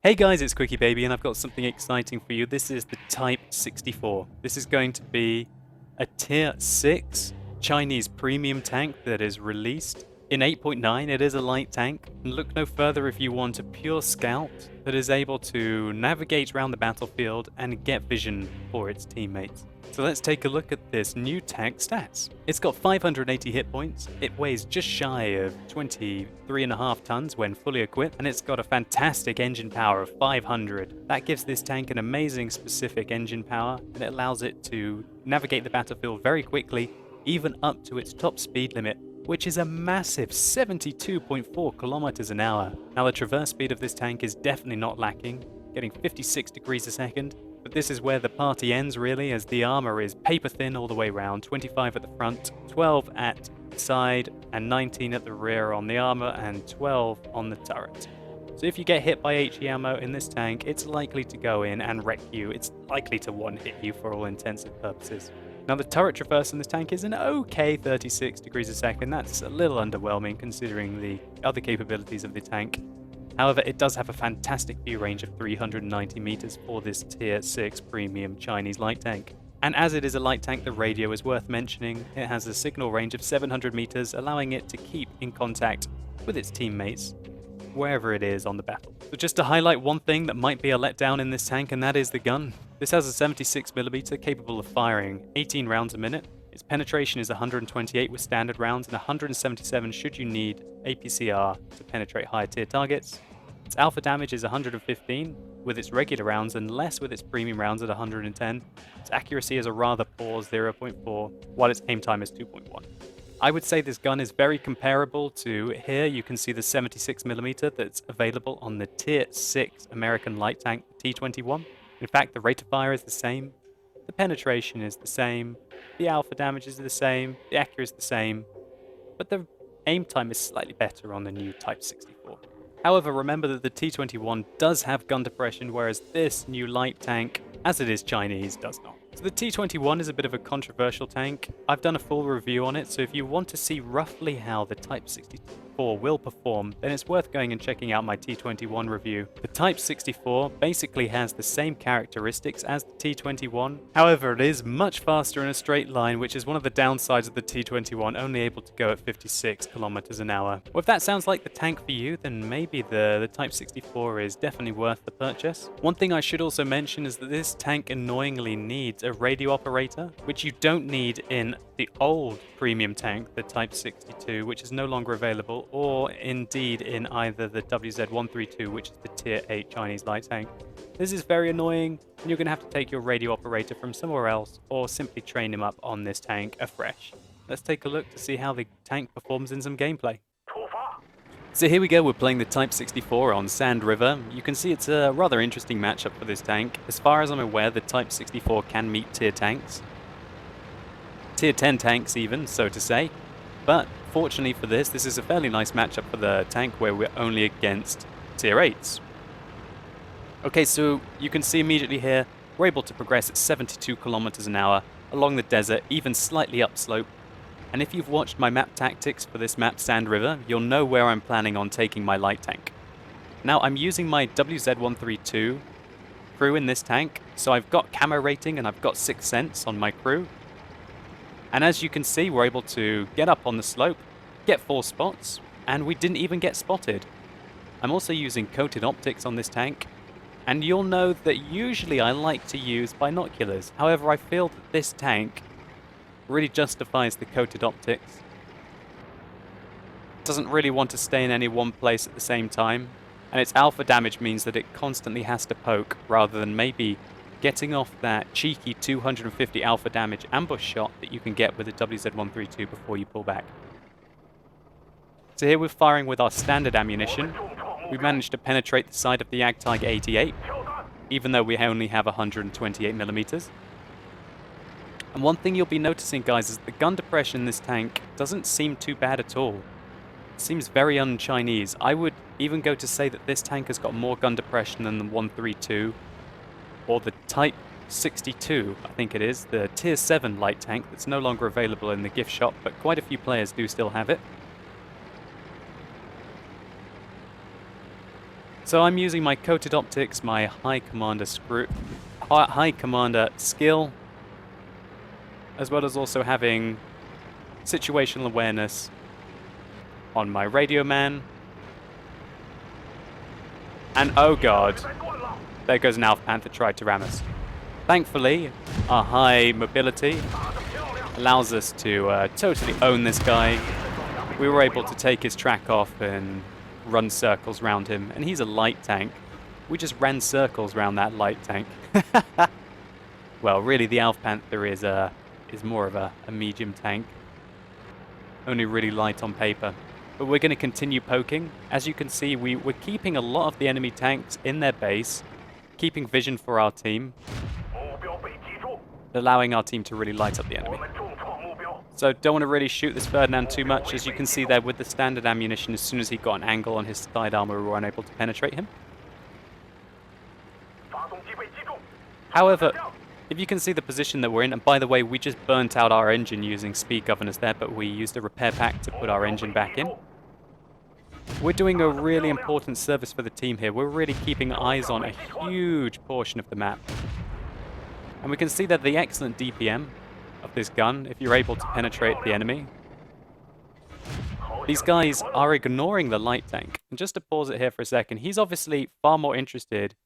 Hey guys, it's QuickyBaby and I've got something exciting for you. This is the Type 64. This is going to be a Tier 6 Chinese premium tank that is released in 8.9. It is a light tank. And look no further if you want a pure scout that is able to navigate around the battlefield and get vision for its teammates. So let's take a look at this new tank stats. It's got 580 hit points, it weighs just shy of 23.5 tons when fully equipped, and it's got a fantastic engine power of 500. That gives this tank an amazing specific engine power, and it allows it to navigate the battlefield very quickly, even up to its top speed limit, which is a massive 72.4 kilometers an hour. Now the traverse speed of this tank is definitely not lacking, getting 56 degrees a second. But this is where the party ends really, as the armor is paper thin all the way around, 25 at the front, 12 at the side, and 19 at the rear on the armor, and 12 on the turret. So if you get hit by HE ammo in this tank, it's likely to go in and wreck you. It's likely to one-hit you for all intensive purposes. Now the turret traverse in this tank is an okay 36 degrees a second. That's a little underwhelming considering the other capabilities of the tank. However, it does have a fantastic view range of 390 meters for this Tier 6 premium Chinese light tank. And as it is a light tank, the radio is worth mentioning. It has a signal range of 700 meters, allowing it to keep in contact with its teammates wherever it is on the battle. So just to highlight one thing that might be a letdown in this tank, and that is the gun. This has a 76mm capable of firing 18 rounds a minute. Its penetration is 128 with standard rounds and 177 should you need APCR to penetrate higher tier targets. Its alpha damage is 115 with its regular rounds and less with its premium rounds at 110. Its accuracy is a rather poor 0.4, while its aim time is 2.1. I would say this gun is very comparable to here. You can see the 76mm that's available on the Tier 6 American light tank T21. In fact, the rate of fire is the same. The penetration is the same, the alpha damage is the same, the accuracy is the same, but the aim time is slightly better on the new Type 64. However, remember that the T21 does have gun depression, whereas this new light tank, as it is Chinese, does not. So the T21 is a bit of a controversial tank. I've done a full review on it, so if you want to see roughly how the Type 64 will perform, then it's worth going and checking out my T21 review. The Type 64 basically has the same characteristics as the T21, however it is much faster in a straight line, which is one of the downsides of the T21, only able to go at 56 kilometers an hour. Well, if that sounds like the tank for you, then maybe the Type 64 is definitely worth the purchase. One thing I should also mention is that this tank annoyingly needs a radio operator, which you don't need in the old premium tank, the Type 62, which is no longer available, or indeed in either the WZ132, which is the Tier 8 Chinese light tank. This is very annoying, and you're going to have to take your radio operator from somewhere else, or simply train him up on this tank afresh. Let's take a look to see how the tank performs in some gameplay. So here we go, we're playing the Type 64 on Sand River. You can see it's a rather interesting matchup for this tank. As far as I'm aware, the Type 64 can meet tier tanks. Tier 10 tanks even, so to say. But fortunately for this is a fairly nice matchup for the tank where we're only against tier 8s. Okay, so you can see immediately here, we're able to progress at 72 kilometers an hour along the desert, even slightly upslope. And if you've watched my map tactics for this map Sand River, you'll know where I'm planning on taking my light tank. Now I'm using my WZ132 crew in this tank, so I've got camo rating and I've got 6th sense on my crew. And as you can see, we're able to get up on the slope, get 4 spots, and we didn't even get spotted. I'm also using coated optics on this tank, and you'll know that usually I like to use binoculars. However, I feel that this tank really justifies the coated optics. Doesn't really want to stay in any one place at the same time, and its alpha damage means that it constantly has to poke rather than maybe getting off that cheeky 250 alpha damage ambush shot that you can get with the WZ132 before you pull back. So here we're firing with our standard ammunition. We managed to penetrate the side of the Jagdtiger 88, even though we only have 128mm. And one thing you'll be noticing, guys, is the gun depression in this tank doesn't seem too bad at all. It seems very un-Chinese. I would even go to say that this tank has got more gun depression than the 132, or the Type 62, I think it is, the Tier 7 light tank that's no longer available in the gift shop, but quite a few players do still have it. So I'm using my coated optics, my high commander skill, as well as also having situational awareness on my radio man. And oh god, there goes an Alpha Panther tried to ram us. Thankfully, our high mobility allows us to totally own this guy. We were able to take his track off and run circles around him, and he's a light tank. We just ran circles around that light tank. Well, really, the Alpha Panther is more of a medium tank, only really light on paper. But we're going to continue poking. As you can see, we're keeping a lot of the enemy tanks in their base, keeping vision for our team, allowing our team to really light up the enemy. So don't want to really shoot this Ferdinand too much. As you can see there with the standard ammunition, as soon as he got an angle on his side armor, we were unable to penetrate him. However, if you can see the position that we're in, and by the way, we just burnt out our engine using speed governors there, but we used a repair pack to put our engine back in. We're doing a really important service for the team here. We're really keeping eyes on a huge portion of the map. And we can see that the excellent DPM of this gun, if you're able to penetrate the enemy. These guys are ignoring the light tank. And just to pause it here for a second, he's obviously far more interested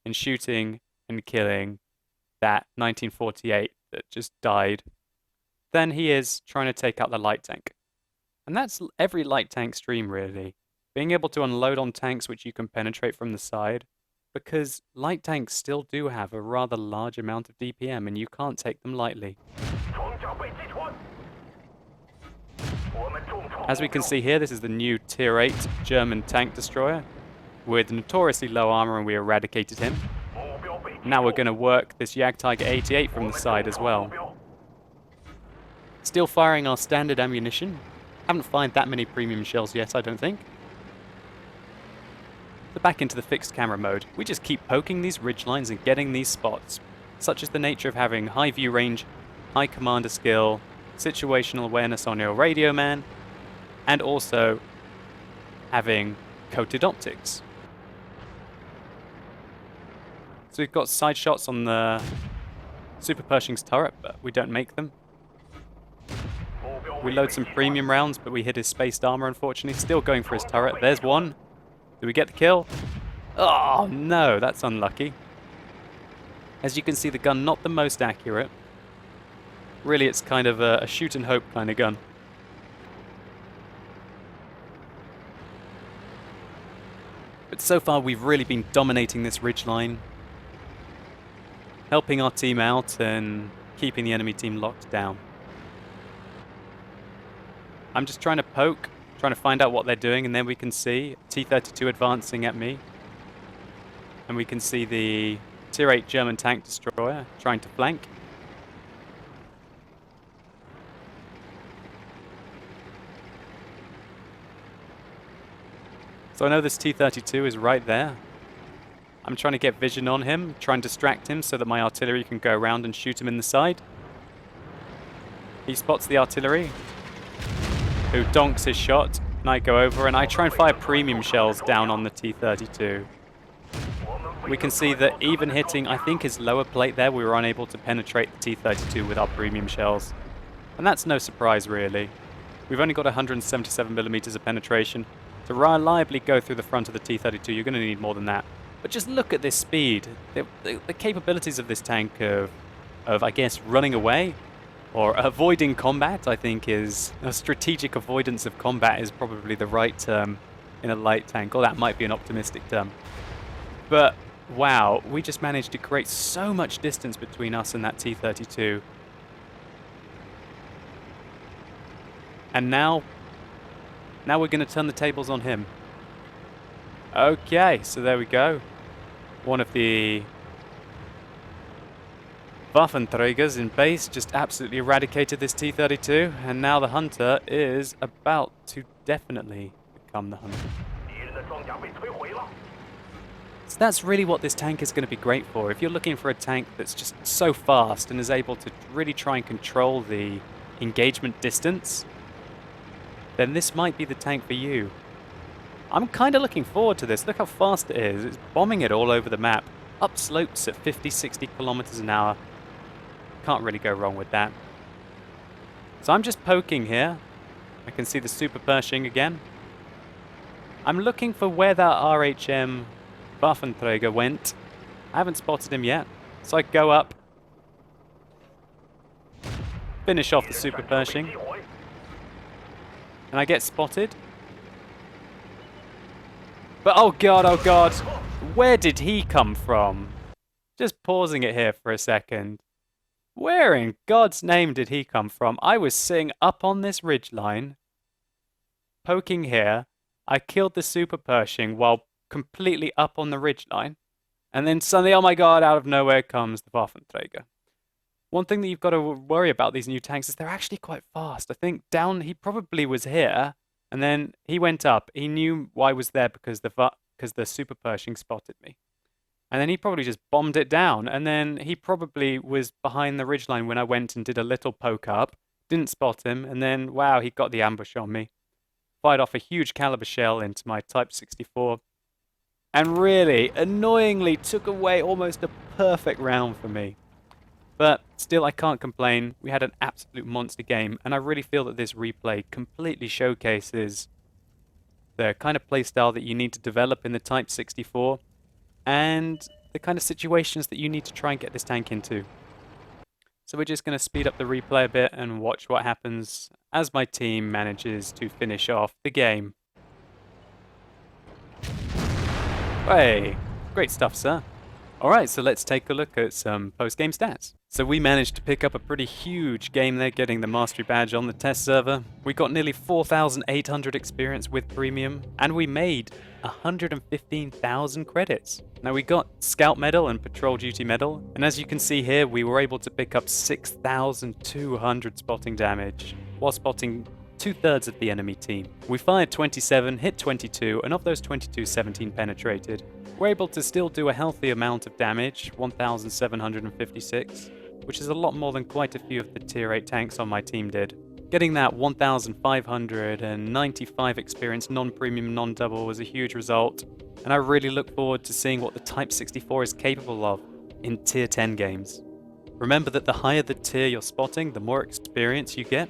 in shooting and killing that 1948 that just died than he is trying to take out the light tank. And that's every light tank stream, really. Being able to unload on tanks which you can penetrate from the side, because light tanks still do have a rather large amount of DPM and you can't take them lightly. As we can see here, this is the new Tier 8 German tank destroyer with notoriously low armor, and we eradicated him. Now we're going to work this Jagdtiger 88 from the side as well. Still firing our standard ammunition. Haven't fired that many premium shells yet, I don't think. So back into the fixed camera mode. We just keep poking these ridgelines and getting these spots. Such is the nature of having high view range, high commander skill, situational awareness on your radio man, and also having coated optics. So we've got side shots on the Super Pershing's turret, but we don't make them. We load some premium rounds, but we hit his spaced armor, unfortunately. Still going for his turret. There's one. Do we get the kill? Oh, no, that's unlucky. As you can see, the gun not the most accurate. Really, it's kind of a shoot and hope kind of gun. But so far, we've really been dominating this ridgeline, helping our team out and keeping the enemy team locked down. I'm just trying to poke, trying to find out what they're doing, and then we can see T-32 advancing at me. And we can see the Tier 8 German tank destroyer trying to flank. So I know this T-32 is right there. I'm trying to get vision on him, try and distract him so that my artillery can go around and shoot him in the side. He spots the artillery, who donks his shot, and I go over and I try and fire premium shells down on the T-32. We can see that even hitting, I think, his lower plate there, we were unable to penetrate the T-32 with our premium shells. And that's no surprise, really. We've only got 177mm of penetration. To reliably go through the front of the T-32, you're going to need more than that. But just look at this speed. The capabilities of this tank of, I guess, running away or avoiding combat, I think, is a strategic avoidance of combat is probably the right term in a light tank, or that might be an optimistic term. But wow, we just managed to create so much distance between us and that T-32. And now we're going to turn the tables on him. Okay, so there we go. One of the Waffenträgers in base just absolutely eradicated this T-32, and now the Hunter is about to definitely become the Hunter. So that's really what this tank is going to be great for. If you're looking for a tank that's just so fast and is able to really try and control the engagement distance, then this might be the tank for you. I'm kind of looking forward to this. Look how fast it is. It's bombing it all over the map. Up slopes at 50, 60 kilometers an hour. Can't really go wrong with that. So I'm just poking here. I can see the Super Pershing again. I'm looking for where that RHM Waffenträger went. I haven't spotted him yet. So I go up. Finish off the Super Pershing. And I get spotted. But oh god, where did he come from? Just pausing it here for a second. Where in God's name did he come from? I was sitting up on this ridgeline, poking here. I killed the Super Pershing while completely up on the ridgeline. And then suddenly, oh my god, out of nowhere comes the Waffenträger. One thing that you've got to worry about these new tanks is they're actually quite fast. I think he probably was here. And then he went up. He knew I was there because the Super Pershing spotted me. And then he probably just bombed it down. And then he probably was behind the ridgeline when I went and did a little poke up. Didn't spot him. And then, wow, he got the ambush on me. Fired off a huge caliber shell into my Type 64. And really, annoyingly, took away almost a perfect round for me. But still, I can't complain. We had an absolute monster game, and I really feel that this replay completely showcases the kind of playstyle that you need to develop in the Type 64, and the kind of situations that you need to try and get this tank into. So we're just going to speed up the replay a bit and watch what happens as my team manages to finish off the game. Hey, great stuff, sir. Alright, so let's take a look at some post-game stats. So we managed to pick up a pretty huge game there, getting the Mastery Badge on the test server. We got nearly 4,800 experience with Premium, and we made 115,000 credits. Now we got Scout Medal and Patrol Duty Medal, and as you can see here, we were able to pick up 6,200 spotting damage, while spotting 2/3 of the enemy team. We fired 27, hit 22, and of those 22, 17 penetrated. We're able to still do a healthy amount of damage, 1,756, which is a lot more than quite a few of the tier 8 tanks on my team did. Getting that 1,595 experience non-premium, non-double was a huge result, and I really look forward to seeing what the Type 64 is capable of in tier 10 games. Remember that the higher the tier you're spotting, the more experience you get,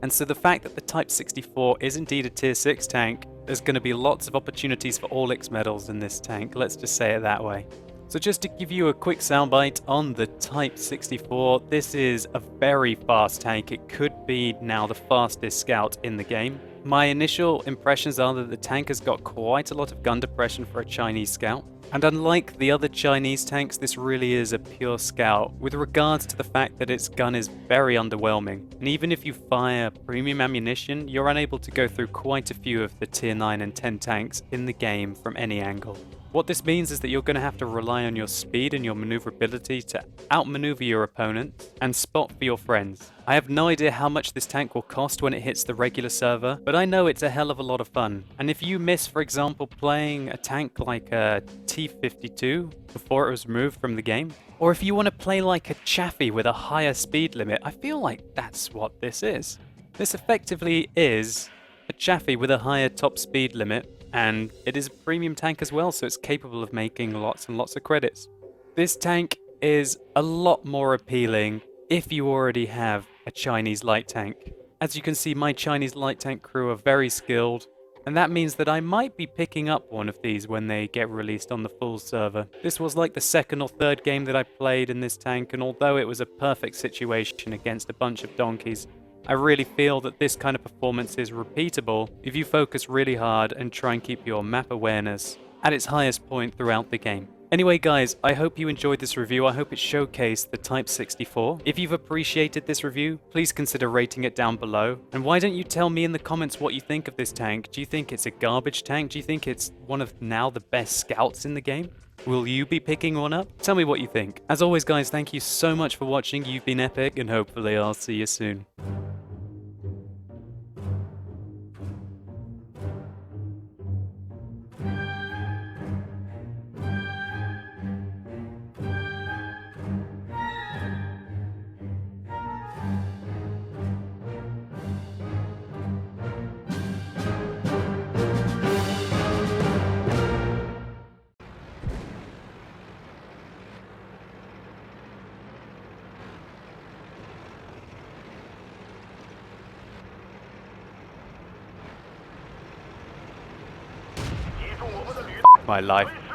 and so the fact that the Type 64 is indeed a tier 6 tank, there's going to be lots of opportunities for all X medals in this tank, let's just say it that way. So just to give you a quick soundbite on the Type 64, this is a very fast tank. It could be now the fastest scout in the game. My initial impressions are that the tank has got quite a lot of gun depression for a Chinese scout. And unlike the other Chinese tanks, this really is a pure scout, with regards to the fact that its gun is very underwhelming. And even if you fire premium ammunition, you're unable to go through quite a few of the tier 9 and 10 tanks in the game from any angle. What this means is that you're going to have to rely on your speed and your maneuverability to outmaneuver your opponent and spot for your friends. I have no idea how much this tank will cost when it hits the regular server, but I know it's a hell of a lot of fun. And if you miss, for example, playing a tank like a T-52 before it was removed from the game, or if you want to play like a Chaffee with a higher speed limit, I feel like that's what this is. This effectively is a Chaffee with a higher top speed limit, and it is a premium tank as well, so it's capable of making lots and lots of credits. This tank is a lot more appealing if you already have a Chinese light tank. As you can see, my Chinese light tank crew are very skilled, and that means that I might be picking up one of these when they get released on the full server. This was like the second or third game that I played in this tank, and although it was a perfect situation against a bunch of donkeys, I really feel that this kind of performance is repeatable if you focus really hard and try and keep your map awareness at its highest point throughout the game. Anyway guys, I hope you enjoyed this review. I hope it showcased the Type 64. If you've appreciated this review, please consider rating it down below. And why don't you tell me in the comments what you think of this tank? Do you think it's a garbage tank? Do you think it's one of now the best scouts in the game? Will you be picking one up? Tell me what you think. As always guys, thank you so much for watching. You've been epic, and hopefully I'll see you soon. My life.